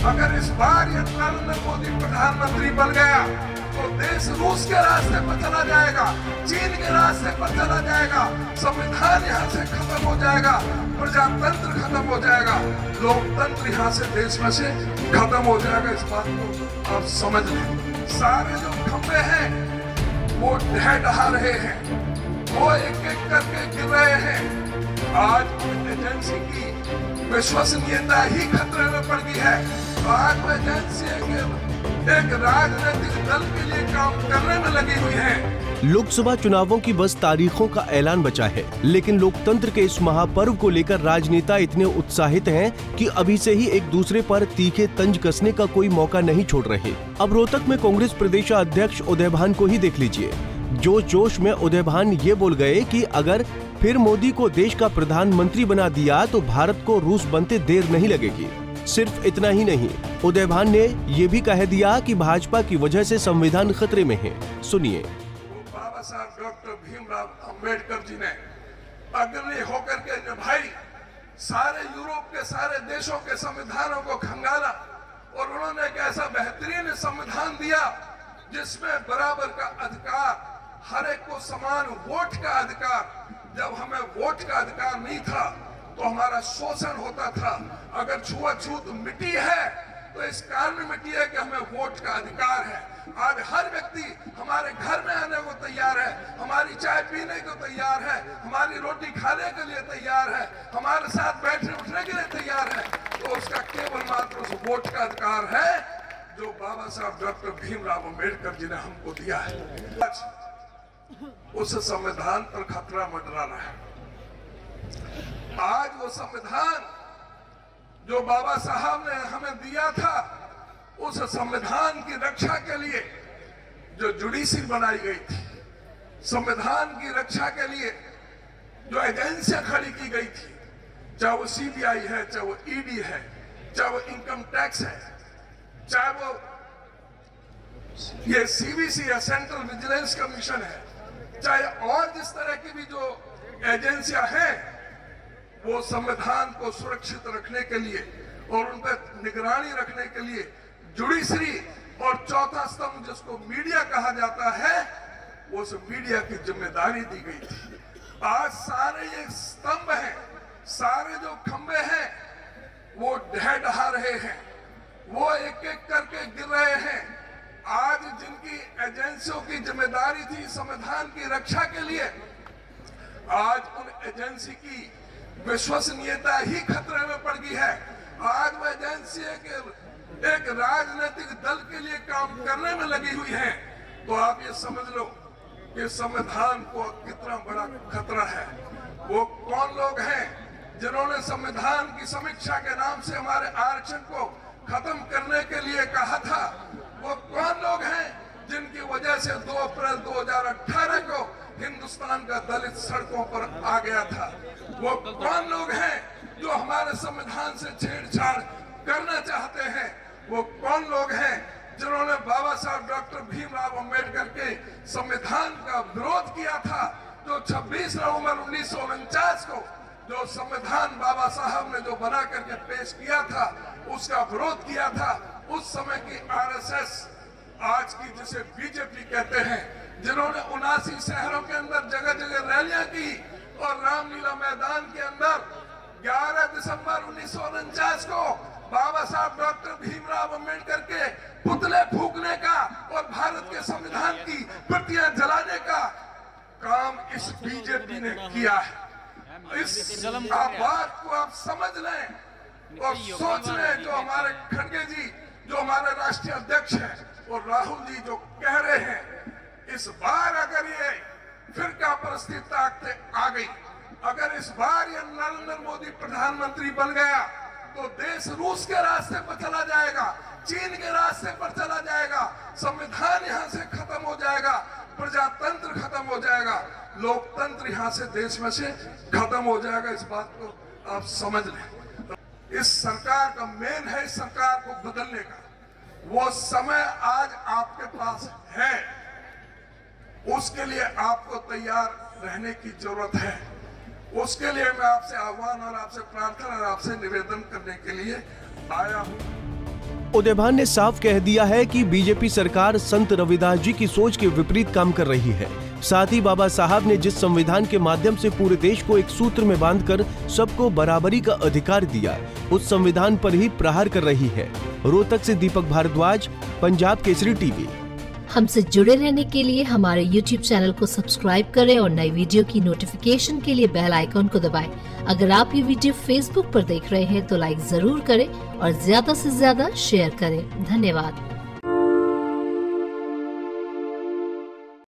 अगर इस बार ये नरेंद्र मोदी प्रधानमंत्री बन गया तो देश रूस के रास्ते पर चला जाएगा, चीन के रास्ते पर चला जाएगा, संविधान यहाँ से खत्म हो जाएगा, प्रजातंत्र खत्म हो जाएगा, लोकतंत्र यहाँ से देश में से खत्म हो जाएगा। इस बात को आप समझ लें। सारे जो खंबे हैं वो ढह ढहा रहे हैं, वो एक एक करके गिर रहे हैं। आज एजेंसी की विश्वसनीयता ही खतरे में पड़ गई है। आज वो एजेंसी एक राजनीतिक दल के लिए काम करने में लगी हुई है। लोकसभा चुनावों की बस तारीखों का ऐलान बचा है, लेकिन लोकतंत्र के इस महापर्व को लेकर राजनेता इतने उत्साहित हैं कि अभी से ही एक दूसरे पर तीखे तंज कसने का कोई मौका नहीं छोड़ रहे। अब रोहतक में कांग्रेस प्रदेशाध्यक्ष उदय भान को ही देख लीजिए। जोश में उदय भान ये बोल गए कि अगर फिर मोदी को देश का प्रधानमंत्री बना दिया तो भारत को रूस बनते देर नहीं लगेगी। सिर्फ इतना ही नहीं, उदय भान ने ये भी कह दिया कि भाजपा की वजह से संविधान खतरे में है। सुनिए। बाबा साहब डॉक्टर भीमराव अंबेडकर जी ने अग्रणी होकर के निभाई, सारे यूरोप के सारे देशों के संविधानों को खंगाला और उन्होंने एक ऐसा बेहतरीन संविधान दिया जिसमें बराबर का अधिकार, हर एक को समान वोट का अधिकार। जब हमें वोट का अधिकार नहीं था तो हमारा शोषण होता था। अगर छुआछूत मिट्टी है तो इस कारण मिट्टी है कि हमें वोट का अधिकार है। आज हर व्यक्ति हमारे घर में आने को तैयार है, हमारी चाय पीने को तैयार है, हमारी रोटी खाने के लिए तैयार है, हमारे साथ बैठने उठने के लिए तैयार है। तो उसका केवल मात्र उस वोट का अधिकार है जो बाबा साहब डॉक्टर भीमराव अंबेडकर जी ने हमको दिया है। आज उस संविधान पर खतरा मंडरा रहा है। आज वो संविधान जो बाबा साहब ने हमें दिया था, उस संविधान की रक्षा के लिए जो जुडिशरी बनाई गई थी, संविधान की रक्षा के लिए जो एजेंसियां खड़ी की गई थी, चाहे वो सीबीआई है, चाहे वो ईडी है, चाहे वो इनकम टैक्स है, चाहे वो ये सीबीसी है, सेंट्रल विजिलेंस कमीशन है, चाहे और जिस तरह की भी जो एजेंसियां हैं, वो संविधान को सुरक्षित रखने के लिए और उन पर निगरानी रखने के लिए जुडिशरी और चौथा स्तंभ जिसको मीडिया कहा जाता है, वो उस मीडिया की जिम्मेदारी दी गई थी। आज सारे ये स्तंभ हैं, सारे जो खंबे हैं वो ढह ढहा रहे हैं, वो एक एक करके गिर रहे हैं। आज जिनकी एजेंसियों की जिम्मेदारी थी संविधान की रक्षा के लिए, आज उन एजेंसी की विश्वसनीयता ही खतरे में पड़ गई है। आज वो एजेंसी एक राजनीतिक दल के लिए काम करने में लगी हुई है। तो आप ये समझ लो कि संविधान को कितना बड़ा खतरा है। वो कौन लोग हैं जिन्होंने संविधान की समीक्षा के नाम से हमारे आरक्षण को खत्म करने के लिए कहा था? वो कौन लोग हैं जिनकी वजह से 2 अप्रैल 2018 को हिंदुस्तान का दलित सड़कों पर आ गया था? वो कौन लोग हैं जो हमारे संविधान से छेड़छाड़ करना चाहते हैं? वो कौन लोग हैं जिन्होंने बाबा साहब डॉक्टर भीमराव अंबेडकर के संविधान का विरोध किया था? जो 26 नवंबर 1949 को जो संविधान बाबा साहब ने जो बना करके पेश किया था, उसका विरोध किया था। उस समय की आरएसएस, आज की जिसे बीजेपी कहते हैं, जिन्होंने 79 शहरों के अंदर जगह जगह रैलियां की और रामलीला मैदान के अंदर 11 दिसंबर 1949 को बाबा साहब डॉक्टर भीमराव अंबेडकर के पुतले फूकने का और भारत के संविधान की प्रतियां जलाने का काम इस बीजेपी ने किया है। इस बात को आप समझ लें और सोच लें। जो हमारे खड़गे जी, जो हमारे राष्ट्रीय अध्यक्ष हैं, और राहुल जी जो कह रहे हैं, इस बार अगर ये फिरका परस्ती ताकतें आ गई, अगर इस बार ये नरेंद्र मोदी प्रधानमंत्री बन गया तो देश रूस के रास्ते पर चला जाएगा, चीन के रास्ते पर चला जाएगा, संविधान यहाँ से खत्म हो जाएगा, प्रजातंत्र खत्म हो जाएगा, लोकतंत्र यहाँ से देश में से खत्म हो जाएगा। इस बात को आप समझ लें। इस सरकार का मेन है इस सरकार को बदलने का। वो समय आज आपके पास है, उसके लिए आपको तैयार रहने की जरूरत है। उसके लिए मैं आपसे आह्वान और आपसे प्रार्थना और आपसे निवेदन करने के लिए आया हूं। उदयभान ने साफ कह दिया है कि बीजेपी सरकार संत रविदास जी की सोच के विपरीत काम कर रही है। साथ ही बाबा साहब ने जिस संविधान के माध्यम से पूरे देश को एक सूत्र में बांधकर सबको बराबरी का अधिकार दिया, उस संविधान पर ही प्रहार कर रही है। रोहतक से दीपक भारद्वाज, पंजाब केसरी टीवी। हमसे जुड़े रहने के लिए हमारे YouTube चैनल को सब्सक्राइब करें और नई वीडियो की नोटिफिकेशन के लिए बेल आइकॉन को दबाएं। अगर आप ये वीडियो Facebook पर देख रहे हैं तो लाइक जरूर करें और ज्यादा से ज्यादा शेयर करें। धन्यवाद।